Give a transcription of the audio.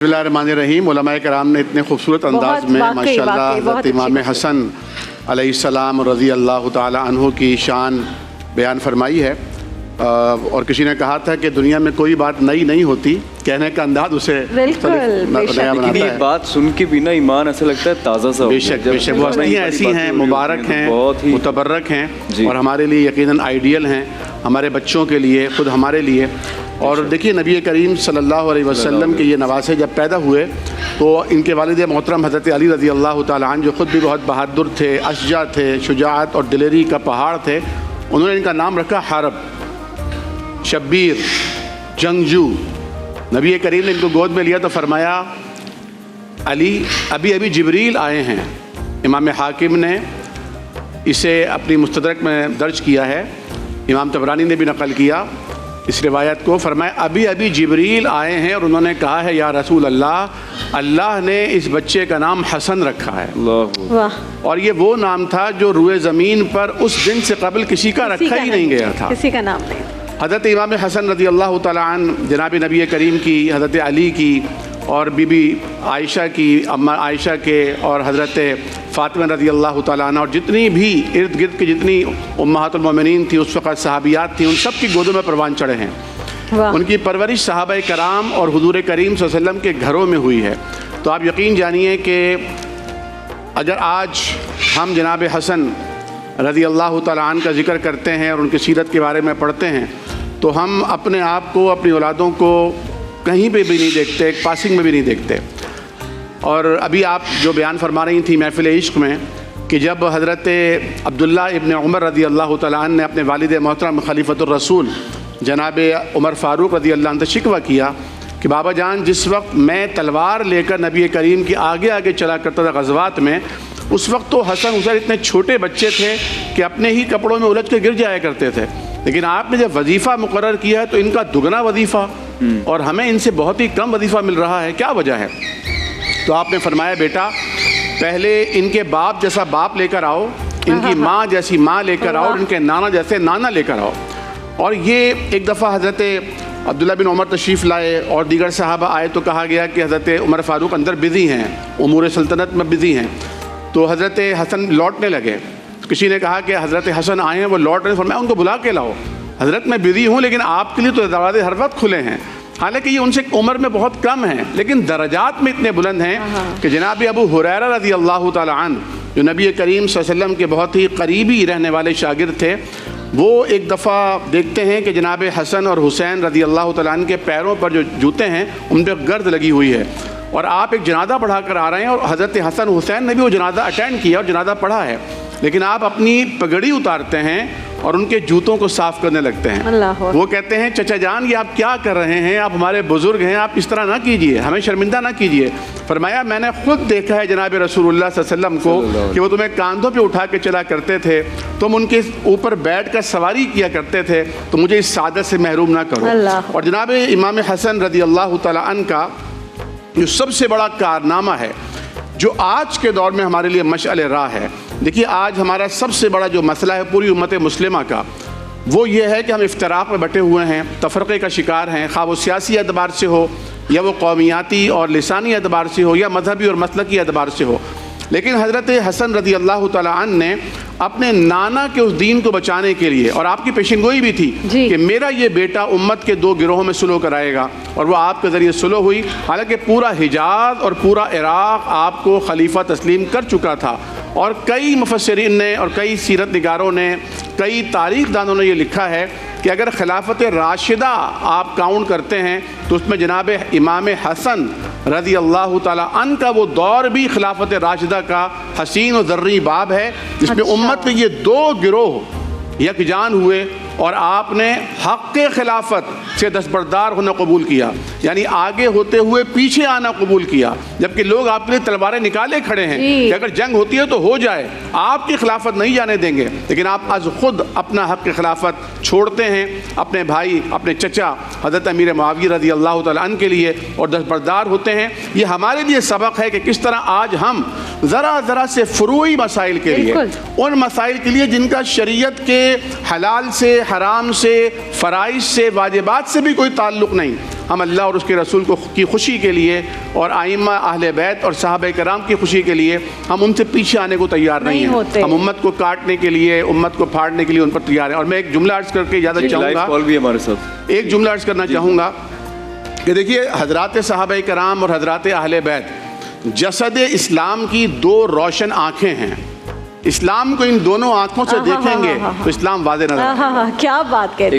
बिस्मिल्लाहिर्रहमानिर्रहीम। उलमाए कराम ने इतने खूबसूरत अंदाज में माशाअल्लाह हज़रत इमाम हसन अलैहिस्सलाम रज़ी अल्लाह ताला अन्हु की शान बयान फरमाई है। और किसी ने कहा था कि दुनिया में कोई बात नई नहीं होती, कहने का अंदाज उसे नया बनाता है। बात सुन के भी ना ईमान ऐसा लगता है ताज़ा सा। बेशक बेशक वो हस्तियाँ ऐसी हैं, मुबारक हैं, मुतबर्रक हैं और हमारे लिए यकीनन आइडियल हैं, हमारे बच्चों के लिए, ख़ुद हमारे लिए। और देखिए नबी करीम सल्लल्लाहु अलैहि वसल्लम के ये नवासे जब पैदा हुए तो इनके वालिद मोहतरम हज़रत अली रज़ी अल्लाह ताला अन्हु जो ख़ुद भी बहुत बहादुर थे, अशजा थे, शुजाअत और दिलेरी का पहाड़ थे, उन्होंने इनका नाम रखा हरब, शब्बीर, जंगजू। नबी करीम ने इनको गोद में लिया तो फरमाया अली अभी अभी जिब्रील आए हैं। इमाम हाकिम ने इसे अपनी मुस्तदरक में दर्ज किया है, इमाम तबरानी ने भी नकल किया इस रिवायत को। फरमाया अभी अभी जिब्रील आए हैं और उन्होंने कहा है या रसूल अल्लाह, अल्लाह ने इस बच्चे का नाम हसन रखा है। वाह। और ये वो नाम था जो रूए ज़मीन पर उस दिन से कबल किसी का रखा ही नहीं गया था, किसी का नाम नहीं। हज़रत इमाम हसन रज़ी अल्लाह ताला अन्हु जनाब नबी करीम की, हज़रत अली की और बीबी आयशा की, अम्मा आयशा के और हज़रत फ़ातिमा रज़ी अल्लाह ताला अन्हा और जितनी भी इर्द गिर्द की जितनी उम्महातुल मोमिनीन थी उस वक़्त सहाबियात थी, उन सब की गोदों में परवान चढ़े हैं। उनकी परवरिश सहाबाए कराम और हुज़ूर करीम सल्लल्लाहु अलैहि वसल्लम के घरों में हुई है। तो आप यकीन जानिए कि अगर आज हम जनाब हसन रज़ी अल्लाह ताला अन्हु का ज़िक्र करते हैं और उनकी सीरत के बारे में पढ़ते हैं तो हम अपने आप को, अपनी औलादों को कहीं पे भी नहीं देखते, एक पासिंग में भी नहीं देखते। और अभी आप जो बयान फरमा रही थी महफ़िल इश्क़ में कि जब हज़रत अब्दुल्ला इब्न उमर रज़ी अल्लाह ताला अन्हु ने अपने वालिद मोहतरम खलीफतुर रसूल जनाब उमर फ़ारूक रज़ी अल्लाह अन्हु से शिकवा किया कि बाबा जान जिस वक्त मैं तलवार लेकर नबी करीम के आगे आगे चला करता था ग़ज़वात में, उस वक्त तो हसन हुसैन इतने छोटे बच्चे थे कि अपने ही कपड़ों में उलझ के गिर जाया करते थे, लेकिन आपने जब वजीफ़ा मुकर्रर किया है तो इनका दुगना वजीफ़ा और हमें इनसे बहुत ही कम वजीफ़ा मिल रहा है, क्या वजह है? तो आपने फरमाया बेटा पहले इनके बाप जैसा बाप लेकर आओ, इनकी माँ जैसी माँ लेकर आओ, इनके नाना जैसे नाना लेकर आओ। और ये एक दफ़ा हज़रत अब्दुल्ला बिन उमर तशरीफ़ लाए और दीगर सहाबा आए तो कहा गया कि हज़रत उमर फ़ारूक अंदर बिज़ी हैं, उमूर सल्तनत में बिज़ी हैं। तो हज़रत हसन लौटने लगे, किसी ने कहा कि हज़रत हसन आए हैं, वो लौट रहे हैं, फरमाया उनको बुला के लाओ। हज़रत मैं बिज़ी हूँ लेकिन आपके लिए तो दरवाज़े हर वक्त खुले हैं। हालांकि ये उनसे उम्र में बहुत कम हैं लेकिन दर्जात में इतने बुलंद हैं कि जनाब अबू हुरैरा रज़ी अल्लाह ताला अन्हु जो नबी करीम सल्लल्लाहु अलैहि वसल्लम के बहुत ही करीबी रहने वाले शागिर्द थे, वो एक दफ़ा देखते हैं कि जनाब हसन और हुसैन रज़ी अल्लाह ताला अन्हु के पैरों पर जो जूते हैं उन पर गर्द लगी हुई है और आप एक जनाजा पढ़ा कर आ रहे हैं और हज़रत हसन हुसैन ने भी वो जनाजा अटेंड किया और जनाजा पढ़ा है, लेकिन आप अपनी पगड़ी उतारते हैं और उनके जूतों को साफ़ करने लगते हैं। वो कहते हैं चचा जान ये आप क्या कर रहे हैं, आप हमारे बुज़ुर्ग हैं, आप इस तरह ना कीजिए, हमें शर्मिंदा ना कीजिए। फरमाया मैंने ख़ुद देखा है जनाब रसूलुल्लाह सल्लल्लाहु अलैहि वसल्लम को कि वो तुम्हें कांधों पे उठा के चला करते थे, तुम उनके ऊपर बैठ कर सवारी किया करते थे, तो मुझे इस सादत से महरूम ना करो। और जनाब इमाम हसन रज़ी अल्लाह ताला अन्हु का जो सबसे बड़ा कारनामा है जो आज के दौर में हमारे लिए मशअल राह है, देखिए आज हमारा सबसे बड़ा जो मसला है पूरी उम्मत मुस्लिमा का वो ये है कि हम इफ्तराक में बटे हुए हैं, तफरक़े का शिकार हैं, खा वो सियासी एतबार से हो या वो कौमियाती और लिसानी एतबार से हो या मजहबी और मसलकी एतबार से हो। लेकिन हज़रत हसन रज़ी अल्लाह ताला अन्हु ने अपने नाना के उस दीन को बचाने के लिए, और आपकी पेशिनगोई भी थी कि मेरा ये बेटा उम्मत के दो गिरोहों में सुलह कराएगा, और वो आपके ज़रिए सुलह हुई। हालांकि पूरा हिजाज और पूरा इराक़ आपको खलीफा तस्लीम कर चुका था और कई मुफस्सिरीन ने और कई सीरत निगारों ने, कई तारीख़ दानों ने ये लिखा है कि अगर खिलाफत राशिदा आप काउंट करते हैं तो उसमें जनाब इमाम हसन रज़ी अल्लाह ताला अन्हु का वो दौर भी खिलाफत राशिदा का हसीन और ज़र्री बाब है जिसमें उम्मत के ये दो गिरोह यकजान हुए और आपने हक़ के खिलाफत से दस्तबरदार होना कबूल किया, यानी आगे होते हुए पीछे आना कबूल किया, जबकि लोग आपके लिए तलवारें निकाले खड़े हैं कि अगर जंग होती है तो हो जाए, आपकी खिलाफत नहीं जाने देंगे। लेकिन आप आज खुद अपना हक़ की खिलाफत छोड़ते हैं अपने भाई, अपने चचा हज़रत अमीर मुआविया रज़ी अल्लाह ताला अन्हु के लिए और दस्तबरदार होते हैं। ये हमारे लिए सबक है कि किस तरह आज हम ज़रा ज़रा से फ़ुरूई मसाइल के लिए, उन मसाइल के लिए जिनका शरीयत के हलाल से, हराम से, फ़राइज़ से, वाजिबात से भी कोई ताल्लुक़ नहीं, ہم اللہ اور اس کے رسول کی خوشی کے لیے اور ائمہ اہل بیت اور صحابہ کرام کی خوشی کے لیے ہم ان سے پیچھے آنے کو تیار نہیں ہیں. ہم امت کو کاٹنے کے لیے، امت کو پھاڑنے کے لیے ان پر تیار ہیں. اور میں ایک جملہ عرض کر کے اجازت چاہوں لائیو گا، کال بھی ہمارے ساتھ. ایک جملہ عرض کرنا چاہوں گا کہ دیکھیے حضرات صحابہ کرام اور حضرات اہل بیت جسد اسلام کی دو روشن آنکھیں ہیں. اسلام کو ان دونوں آنکھوں سے دیکھیں گے تو اسلام واضح نظر آئے گا. کیا بات کہتے ہیں.